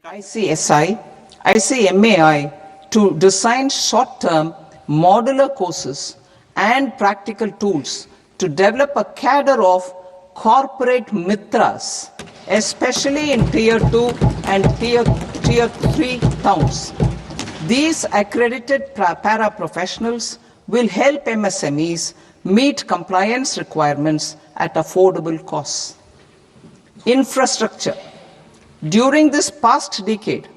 ICSI, ICMAI to design short-term modular courses and practical tools to develop a cadre of corporate mitras, especially in Tier 2 and Tier 3 towns. These accredited para-professionals will help MSMEs meet compliance requirements at affordable costs. Infrastructure. During this past decade,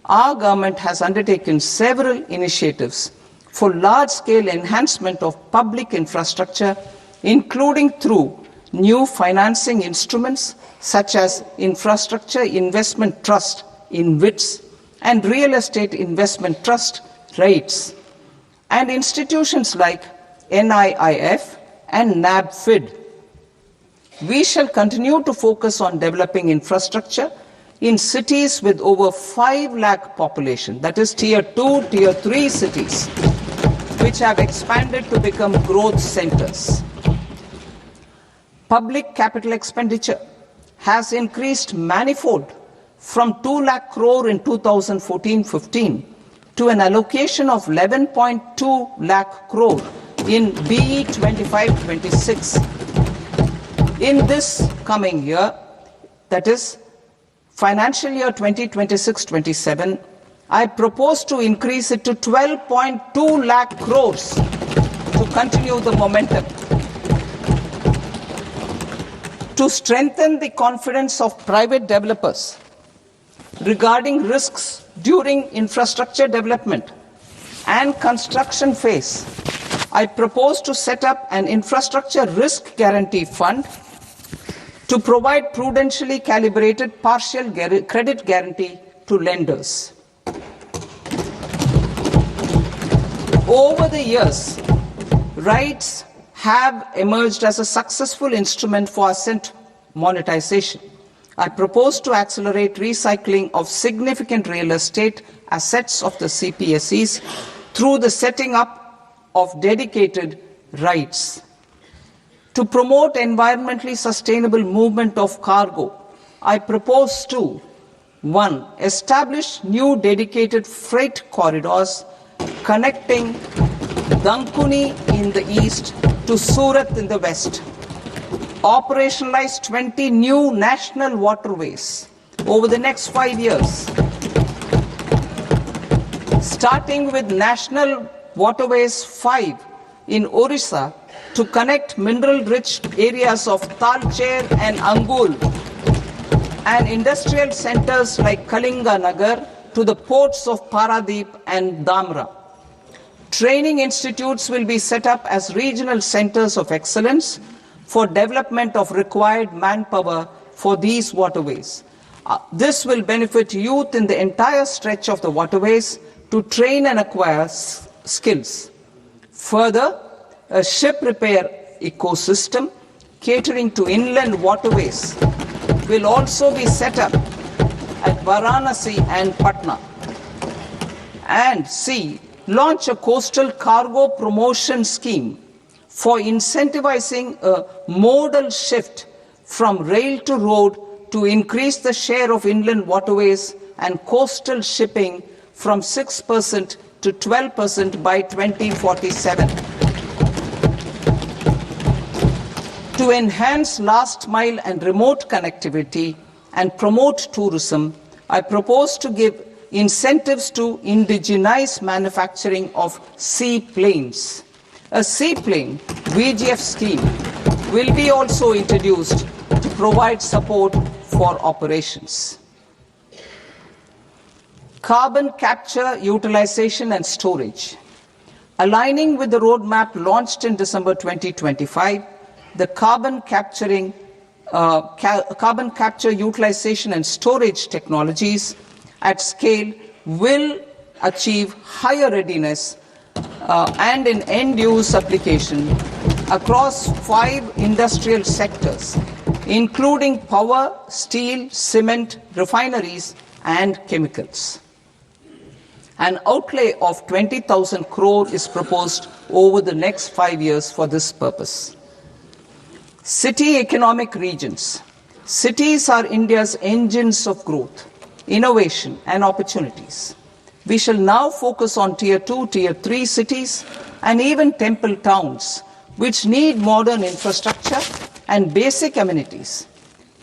our government has undertaken several initiatives for large-scale enhancement of public infrastructure, including through new financing instruments such as Infrastructure Investment Trust (InvITs) and Real Estate Investment Trust (REITs), and institutions like NIIF and NABFID. We shall continue to focus on developing infrastructure in cities with over 5 lakh population, that is Tier 2, Tier 3 cities, which have expanded to become growth centers. Public capital expenditure has increased manifold from 2 lakh crore in 2014-15 to an allocation of 11.2 lakh crore in BE 25-26. In this coming year, that is financial year 2026-27, I propose to increase it to 12.2 lakh crores to continue the momentum. To strengthen the confidence of private developers regarding risks during infrastructure development and construction phase, I propose to set up an infrastructure risk guarantee fund to provide prudentially calibrated partial credit guarantee to lenders. Over the years, REITs have emerged as a successful instrument for asset monetization. I propose to accelerate recycling of significant real estate assets of the CPSEs through the setting up of dedicated REITs. To promote environmentally sustainable movement of cargo, I propose to 1. Establish new dedicated freight corridors connecting Dankuni in the east to Surat in the west. Operationalize 20 new national waterways over the next 5 years, starting with National Waterways 5 in Orissa to connect mineral-rich areas of Talcher and Angul and industrial centers like Kalinga Nagar to the ports of Paradeep and Dhamra. Training institutes will be set up as regional centers of excellence for development of required manpower for these waterways. This will benefit youth in the entire stretch of the waterways to train and acquire skills. Further, a ship repair ecosystem catering to inland waterways will also be set up at Varanasi and Patna. And C. Launch a coastal cargo promotion scheme for incentivizing a modal shift from rail to road to increase the share of inland waterways and coastal shipping from 6% to 12% by 2047. To enhance last mile and remote connectivity and promote tourism, I propose to give incentives to indigenize manufacturing of seaplanes. A seaplane VGF scheme will be also introduced to provide support for operations. Carbon capture, utilization and storage. Aligning with the roadmap launched in December 2025, the carbon capture, utilization and storage technologies at scale will achieve higher readiness and in end-use application across 5 industrial sectors, including power, steel, cement, refineries, and chemicals. An outlay of 20,000 crore is proposed over the next 5 years for this purpose. City economic regions. Cities are India's engines of growth. innovation and opportunities. We shall now focus on Tier 2, Tier 3 cities and even temple towns which need modern infrastructure and basic amenities.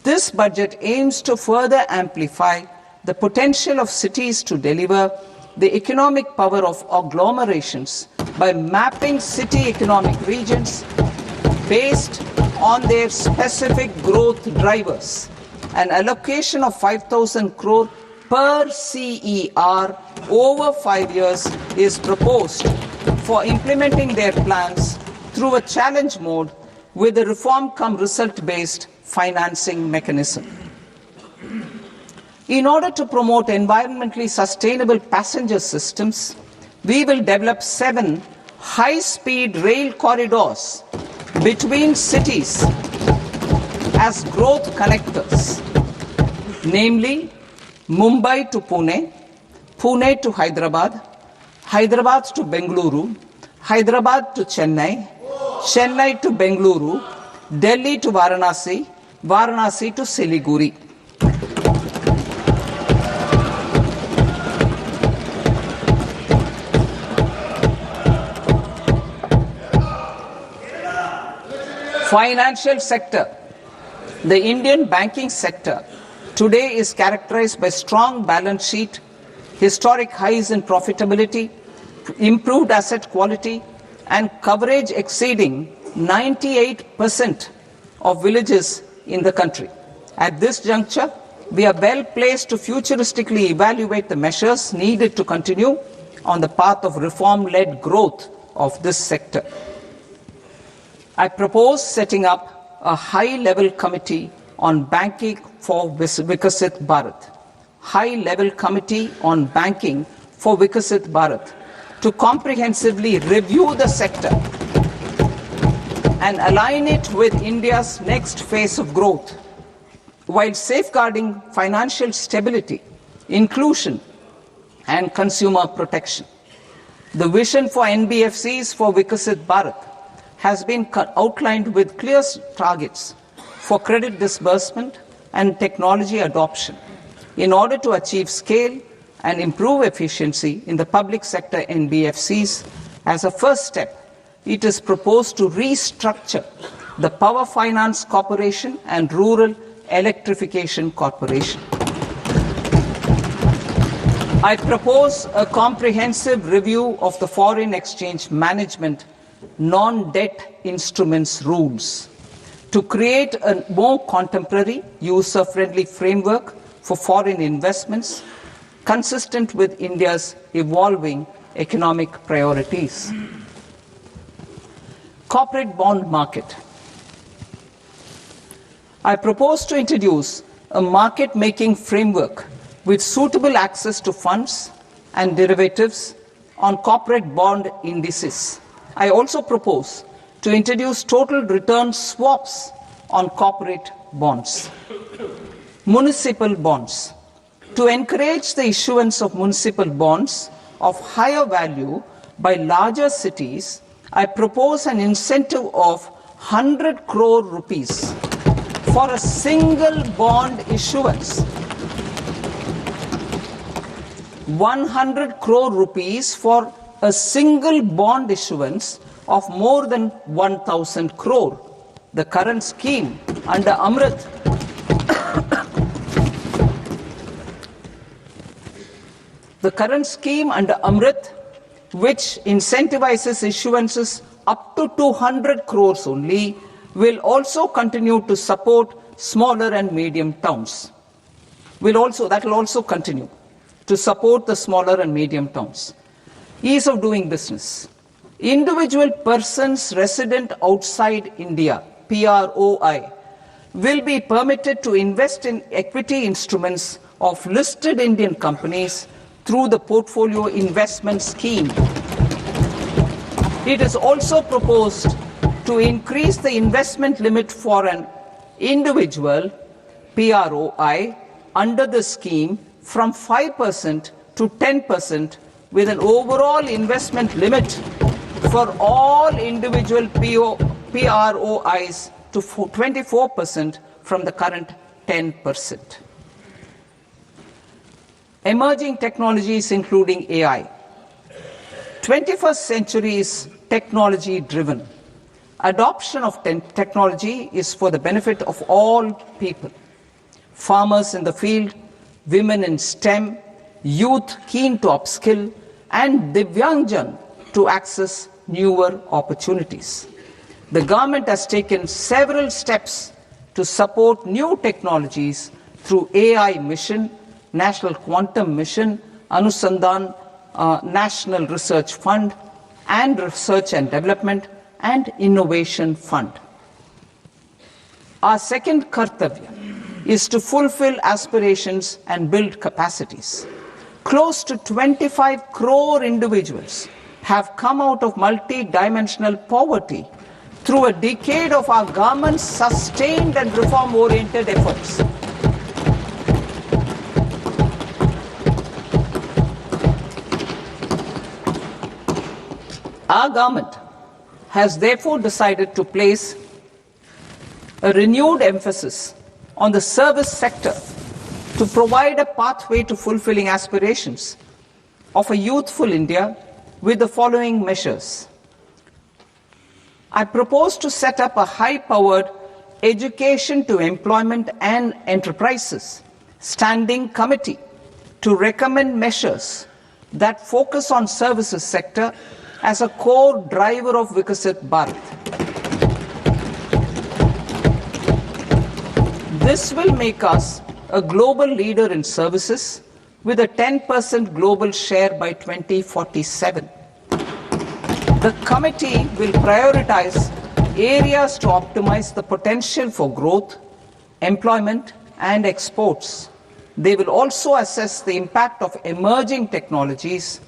This budget aims to further amplify the potential of cities to deliver the economic power of agglomerations by mapping city economic regions based on their specific growth drivers. An allocation of 5,000 crore per CER over 5 years is proposed for implementing their plans through a challenge mode with a reform-cum-result-based financing mechanism. In order to promote environmentally sustainable passenger systems, we will develop 7 high-speed rail corridors between cities as growth connectors, namely Mumbai to Pune, Pune to Hyderabad, Hyderabad to Bengaluru, Hyderabad to Chennai, Chennai to Bengaluru, Delhi to Varanasi, Varanasi to Siliguri. Financial sector. The Indian banking sector today is characterized by strong balance sheet, historic highs in profitability, improved asset quality, and coverage exceeding 98% of villages in the country. At this juncture, we are well placed to futuristically evaluate the measures needed to continue on the path of reform-led growth of this sector. I propose setting up a high-level committee on banking for Vikasit Bharat. High-level committee on banking for Vikasit Bharat to comprehensively review the sector and align it with India's next phase of growth, while safeguarding financial stability, inclusion, and consumer protection. The vision for NBFCs for Vikasit Bharat has been outlined with clear targets for credit disbursement and technology adoption in order to achieve scale and improve efficiency in the public sector NBFCs. As a first step, it is proposed to restructure the Power Finance Corporation and Rural Electrification Corporation. I propose a comprehensive review of the foreign exchange management non-debt instruments rules to create a more contemporary, user-friendly framework for foreign investments consistent with India's evolving economic priorities. Corporate bond market. I propose to introduce a market-making framework with suitable access to funds and derivatives on corporate bond indices. I also propose to introduce total return swaps on corporate bonds. Municipal bonds. To encourage the issuance of municipal bonds of higher value by larger cities, I propose an incentive of 100 crore rupees for a single bond issuance. 100 crore rupees for a single bond issuance of more than 1,000 crore. The current scheme under Amrit which incentivizes issuances up to 200 crores only, will also continue to support smaller and medium towns. That will also continue to support the smaller and medium towns. Ease of doing business. Individual persons resident outside India, PROI, will be permitted to invest in equity instruments of listed Indian companies through the Portfolio Investment Scheme. It is also proposed to increase the investment limit for an individual PROI under the scheme from 5% to 10%, with an overall investment limit for all individual PROIs to 24% from the current 10%. Emerging technologies including AI. 21st century is technology driven. Adoption of technology is for the benefit of all people. Farmers in the field, women in STEM, youth keen to upskill, and Divyangjan to access newer opportunities. The government has taken several steps to support new technologies through AI Mission, National Quantum Mission, Anusandhan National Research Fund, and Research and Development and Innovation Fund. Our second kartavya is to fulfill aspirations and build capacities. Close to 25 crore individuals have come out of multi-dimensional poverty through a decade of our government's sustained and reform-oriented efforts. Our government has therefore decided to place a renewed emphasis on the service sector to provide a pathway to fulfilling aspirations of a youthful India with the following measures. I propose to set up a high-powered education to employment and enterprises standing committee to recommend measures that focus on services sector as a core driver of Vikasit Bharat. This will make us a global leader in services with a 10% global share by 2047. The committee will prioritize areas to optimize the potential for growth, employment, and exports. They will also assess the impact of emerging technologies,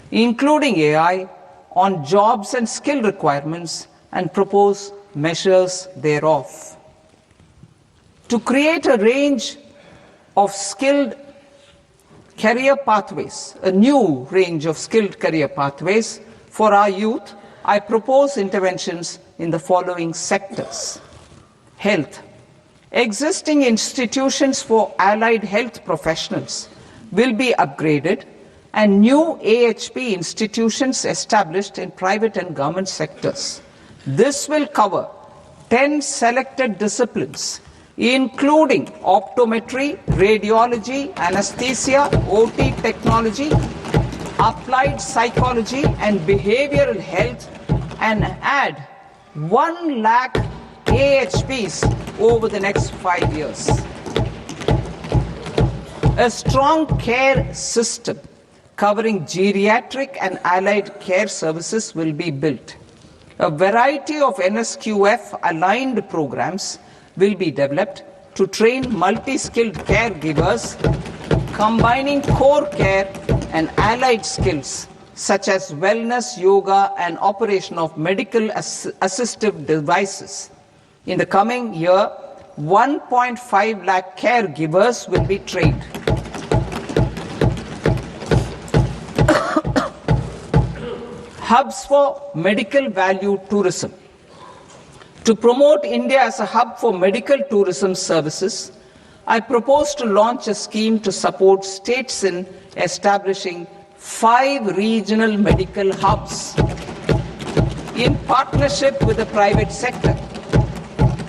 including AI, on jobs and skill requirements and propose measures thereof. To create a range of skilled career pathways, a new range of skilled career pathways for our youth, I propose interventions in the following sectors. Health. Existing institutions for allied health professionals will be upgraded and new AHP institutions established in private and government sectors. This will cover 10 selected disciplines, including optometry, radiology, anesthesia, OT technology, applied psychology and behavioral health, and add 1 lakh AHPs over the next 5 years. A strong care system covering geriatric and allied care services will be built. A variety of NSQF aligned programs will be developed to train multi-skilled caregivers, combining core care and allied skills such as wellness, yoga, and operation of medical assistive devices. In the coming year, 1.5 lakh caregivers will be trained. Hubs for medical value tourism. To promote India as a hub for medical tourism services, I propose to launch a scheme to support states in establishing 5 regional medical hubs in partnership with the private sector.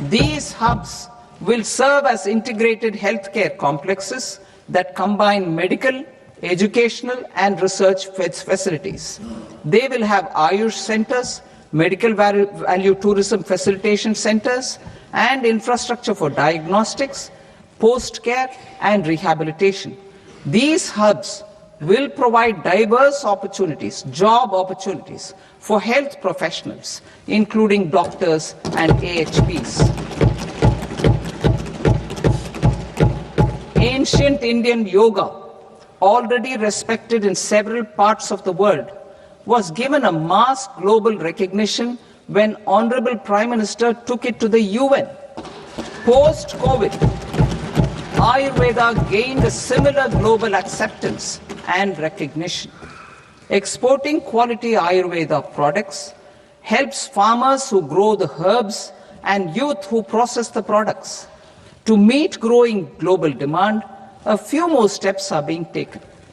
These hubs will serve as integrated healthcare complexes that combine medical, educational, and research facilities. They will have Ayush centers, medical value tourism facilitation centers, and infrastructure for diagnostics, post-care, and rehabilitation. These hubs will provide diverse opportunities, job opportunities for health professionals, including doctors and AHPs. Ancient Indian yoga, already respected in several parts of the world, was given a mass global recognition when Honorable Prime Minister took it to the UN. Post-COVID, Ayurveda gained a similar global acceptance and recognition. Exporting quality Ayurveda products helps farmers who grow the herbs and youth who process the products. To meet growing global demand, a few more steps are being taken.